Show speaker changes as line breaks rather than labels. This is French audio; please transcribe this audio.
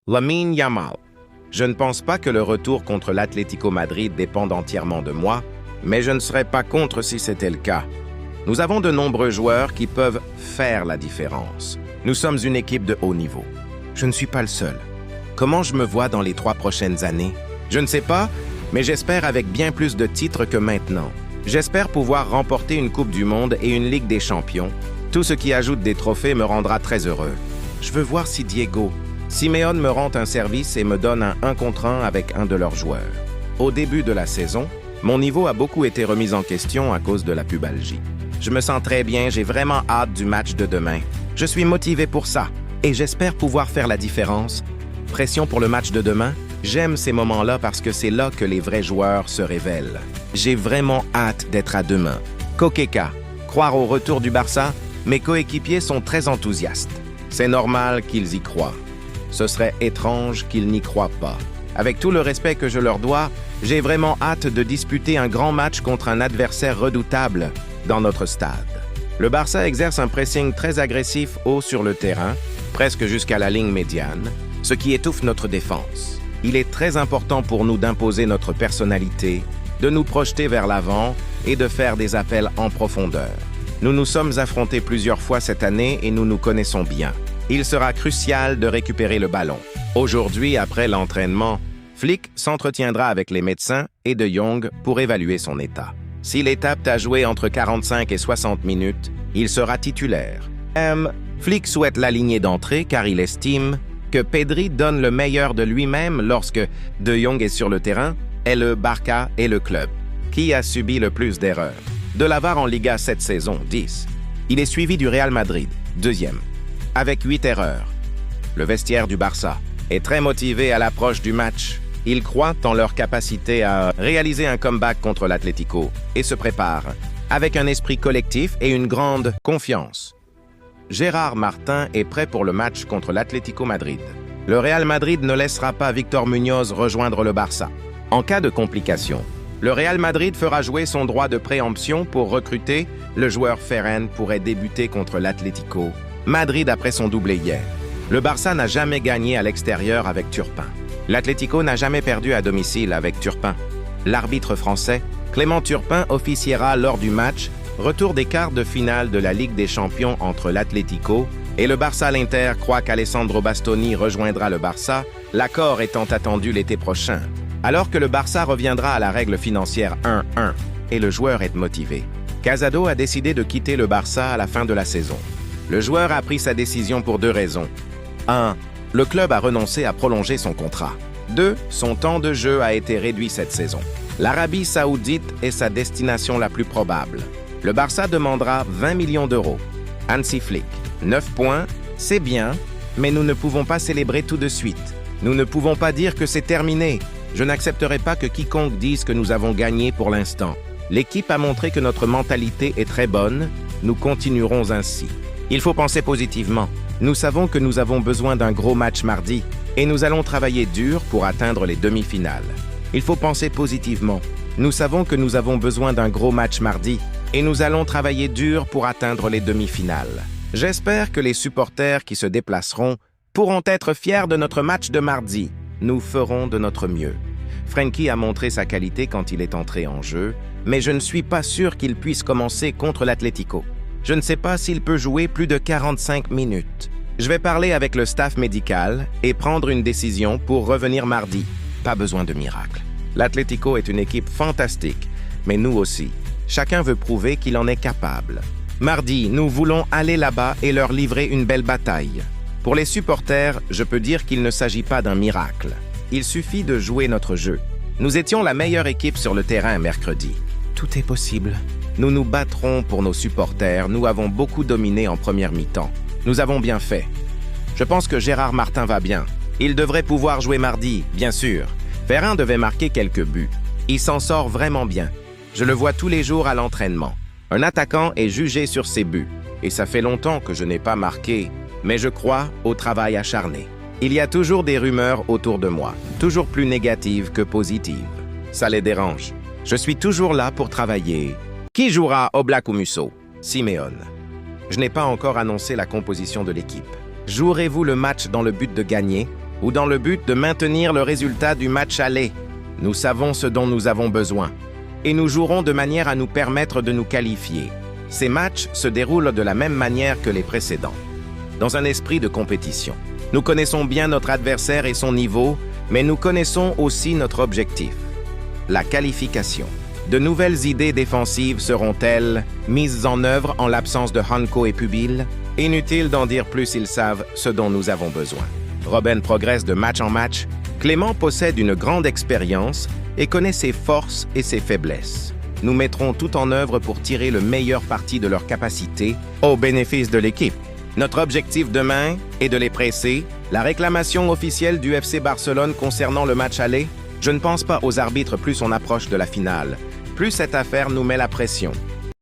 Lamine Yamal. Je ne pense pas que le retour contre l'Atlético Madrid dépende entièrement de moi, mais je ne serais pas contre si c'était le cas. Nous avons de nombreux joueurs qui peuvent faire la différence. Nous sommes une équipe de haut niveau. Je ne suis pas le seul. Comment je me vois dans les 3 prochaines années? Je ne sais pas, mais j'espère avec bien plus de titres que maintenant. J'espère pouvoir remporter une Coupe du Monde et une Ligue des Champions. Tout ce qui ajoute des trophées me rendra très heureux. Je veux voir si Diego Simeone me rend un service et me donne un 1 contre 1 avec un de leurs joueurs. Au début de la saison, mon niveau a beaucoup été remis en question à cause de la pubalgie. Je me sens très bien, j'ai vraiment hâte du match de demain. Je suis motivé pour ça et j'espère pouvoir faire la différence. Pression pour le match de demain? J'aime ces moments-là parce que c'est là que les vrais joueurs se révèlent. J'ai vraiment hâte d'être à demain. Coqueca, croire au retour du Barça? Mes coéquipiers sont très enthousiastes. C'est normal qu'ils y croient. Ce serait étrange qu'ils n'y croient pas. Avec tout le respect que je leur dois, j'ai vraiment hâte de disputer un grand match contre un adversaire redoutable dans notre stade. Le Barça exerce un pressing très agressif haut sur le terrain, presque jusqu'à la ligne médiane, ce qui étouffe notre défense. Il est très important pour nous d'imposer notre personnalité, de nous projeter vers l'avant et de faire des appels en profondeur. Nous nous sommes affrontés plusieurs fois cette année et nous nous connaissons bien. Il sera crucial de récupérer le ballon. Aujourd'hui, après l'entraînement, Flick s'entretiendra avec les médecins et De Jong pour évaluer son état. S'il est apte à jouer entre 45 et 60 minutes, il sera titulaire. Flick souhaite l'aligner d'entrée car il estime que Pedri donne le meilleur de lui-même lorsque De Jong est sur le terrain, et le Barça et le club. Qui a subi le plus d'erreurs? De l'avare en Liga cette saison, 10. Il est suivi du Real Madrid, 2e, avec 8 erreurs. Le vestiaire du Barça est très motivé à l'approche du match. Ils croient en leur capacité à réaliser un comeback contre l'Atlético et se préparent avec un esprit collectif et une grande confiance. Gérard Martin est prêt pour le match contre l'Atlético Madrid. Le Real Madrid ne laissera pas Victor Muñoz rejoindre le Barça. En cas de complication, le Real Madrid fera jouer son droit de préemption pour recruter. Le joueur Ferran pourrait débuter contre l'Atlético Madrid après son doublé hier. Le Barça n'a jamais gagné à l'extérieur avec Turpin. L'Atlético n'a jamais perdu à domicile avec Turpin. L'arbitre français, Clément Turpin, officiera lors du match retour des quarts de finale de la Ligue des Champions entre l'Atlético et le Barça. L'Inter croit qu'Alessandro Bastoni rejoindra le Barça, l'accord étant attendu l'été prochain. Alors que le Barça reviendra à la règle financière 1-1 et le joueur est motivé. Casado a décidé de quitter le Barça à la fin de la saison. Le joueur a pris sa décision pour 2 raisons. 1. Le club a renoncé à prolonger son contrat. 2. Son temps de jeu a été réduit cette saison. L'Arabie Saoudite est sa destination la plus probable. Le Barça demandera 20 millions d'euros. Hansi Flick, 9 points, c'est bien, mais nous ne pouvons pas célébrer tout de suite. Nous ne pouvons pas dire que c'est terminé. Je n'accepterai pas que quiconque dise que nous avons gagné pour l'instant. L'équipe a montré que notre mentalité est très bonne. Nous continuerons ainsi. Il faut penser positivement. Nous savons que nous avons besoin d'un gros match mardi et nous allons travailler dur pour atteindre les demi-finales. Il faut penser positivement. Nous savons que nous avons besoin d'un gros match mardi et nous allons travailler dur pour atteindre les demi-finales. J'espère que les supporters qui se déplaceront pourront être fiers de notre match de mardi. Nous ferons de notre mieux. Frenkie a montré sa qualité quand il est entré en jeu, mais je ne suis pas sûr qu'il puisse commencer contre l'Atlético. Je ne sais pas s'il peut jouer plus de 45 minutes. Je vais parler avec le staff médical et prendre une décision pour revenir mardi. Pas besoin de miracle. L'Atlético est une équipe fantastique, mais nous aussi. Chacun veut prouver qu'il en est capable. Mardi, nous voulons aller là-bas et leur livrer une belle bataille. Pour les supporters, je peux dire qu'il ne s'agit pas d'un miracle. Il suffit de jouer notre jeu. Nous étions la meilleure équipe sur le terrain mercredi. Tout est possible. Nous nous battrons pour nos supporters. Nous avons beaucoup dominé en première mi-temps. Nous avons bien fait. Je pense que Gérard Martin va bien. Il devrait pouvoir jouer mardi, bien sûr. Ferran devait marquer quelques buts. Il s'en sort vraiment bien. Je le vois tous les jours à l'entraînement. Un attaquant est jugé sur ses buts. Et ça fait longtemps que je n'ai pas marqué. Mais je crois au travail acharné. Il y a toujours des rumeurs autour de moi, toujours plus négatives que positives. Ça les dérange. Je suis toujours là pour travailler. Qui jouera Oblak ou Musso? Simeone. Je n'ai pas encore annoncé la composition de l'équipe. Jouerez-vous le match dans le but de gagner? ou dans le but de maintenir le résultat du match aller. Nous savons ce dont nous avons besoin et nous jouerons de manière à nous permettre de nous qualifier. Ces matchs se déroulent de la même manière que les précédents, dans un esprit de compétition. Nous connaissons bien notre adversaire et son niveau, mais nous connaissons aussi notre objectif, la qualification. De nouvelles idées défensives seront-elles mises en œuvre en l'absence de Hanko et Pubil? Inutile d'en dire plus, ils savent ce dont nous avons besoin. Robben progresse de match en match. Clément possède une grande expérience et connaît ses forces et ses faiblesses. Nous mettrons tout en œuvre pour tirer le meilleur parti de leurs capacités au bénéfice de l'équipe. Notre objectif demain est de les presser. La réclamation officielle du FC Barcelone concernant le match aller, je ne pense pas aux arbitres plus on approche de la finale. Plus cette affaire nous met la pression.